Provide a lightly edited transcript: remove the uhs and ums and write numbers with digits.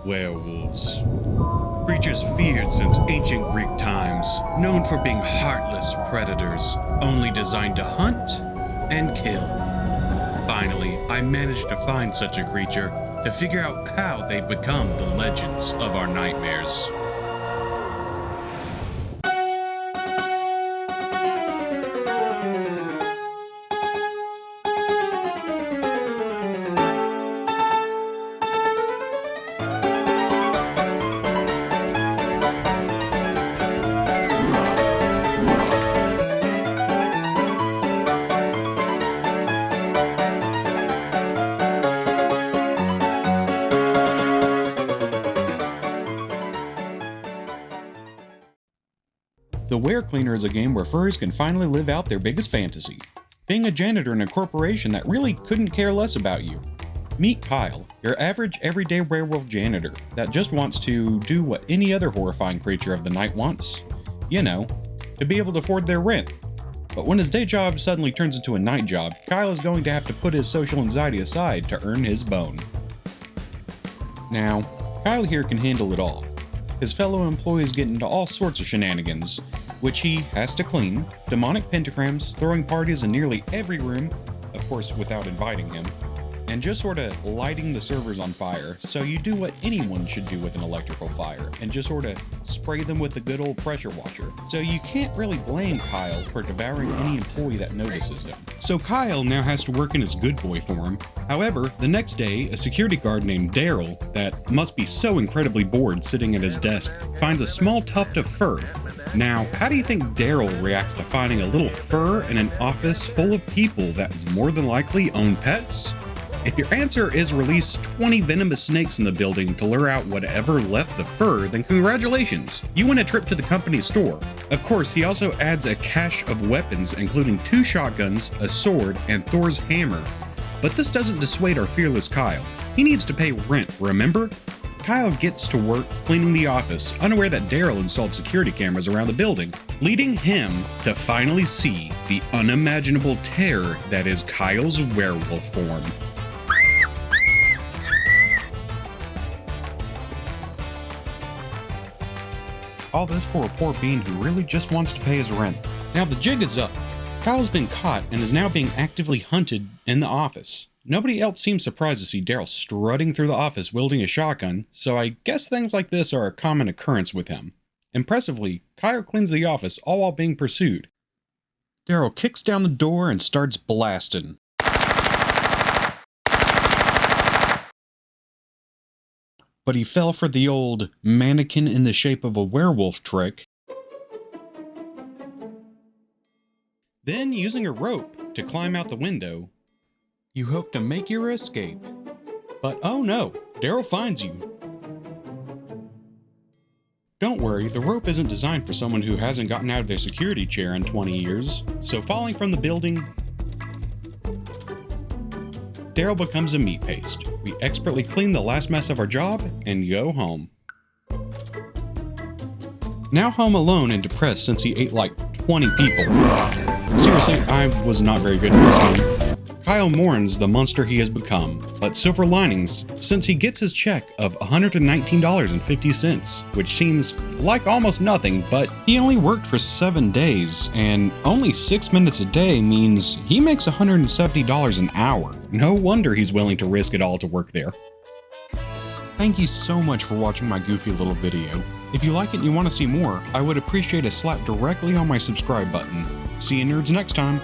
Werewolves. Creatures feared since ancient Greek times, known for being heartless predators, only designed to hunt and kill. Finally, I managed to find such a creature to figure out how they've become the legends of our nightmares. The Werecleaner is a game where furries can finally live out their biggest fantasy, being a janitor in a corporation that really couldn't care less about you. Meet Kyle, your average everyday werewolf janitor that just wants to do what any other horrifying creature of the night wants. You know, to be able to afford their rent. But when his day job suddenly turns into a night job, Kyle is going to have to put his social anxiety aside to earn his bone. Now, Kyle here can handle it all. His fellow employees get into all sorts of shenanigans, which he has to clean, demonic pentagrams, throwing parties in nearly every room, of course without inviting him, and just sort of lighting the servers on fire, so you do what anyone should do with an electrical fire, and just sort of spray them with a good old pressure washer. So you can't really blame Kyle for devouring any employee that notices him. So Kyle now has to work in his good boy form. However, the next day, a security guard named Daryl, that must be so incredibly bored sitting at his desk, finds a small tuft of fur. Now, how do you think Daryl reacts to finding a little fur in an office full of people that more than likely own pets? If your answer is release 20 venomous snakes in the building to lure out whatever left the fur, then congratulations, you win a trip to the company's store. Of course, he also adds a cache of weapons including 2 shotguns, a sword, and Thor's hammer. But this doesn't dissuade our fearless Kyle. He needs to pay rent, remember? Kyle gets to work cleaning the office, unaware that Daryl installed security cameras around the building, leading him to finally see the unimaginable terror that is Kyle's werewolf form. All this for a poor bean who really just wants to pay his rent. Now the jig is up. Kyle's been caught and is now being actively hunted in the office. Nobody else seems surprised to see Daryl strutting through the office wielding a shotgun, so I guess things like this are a common occurrence with him. Impressively, Kyle cleans the office all while being pursued. Daryl kicks down the door and starts blasting. But he fell for the old mannequin in the shape of a werewolf trick. Then, using a rope to climb out the window, you hope to make your escape. But oh no, Daryl finds you. Don't worry, the rope isn't designed for someone who hasn't gotten out of their security chair in 20 years, so falling from the building, Daryl becomes a meat paste. We expertly clean the last mess of our job and go home. Now home alone and depressed since he ate like 20 people. Seriously, I was not very good at this game. Kyle mourns the monster he has become, but silver linings, since he gets his check of $119.50, which seems like almost nothing, but he only worked for 7 days, and only 6 minutes a day means he makes $170 an hour. No wonder he's willing to risk it all to work there. Thank you so much for watching my goofy little video. If you like it and you want to see more, I would appreciate a slap directly on my subscribe button. See you nerds next time.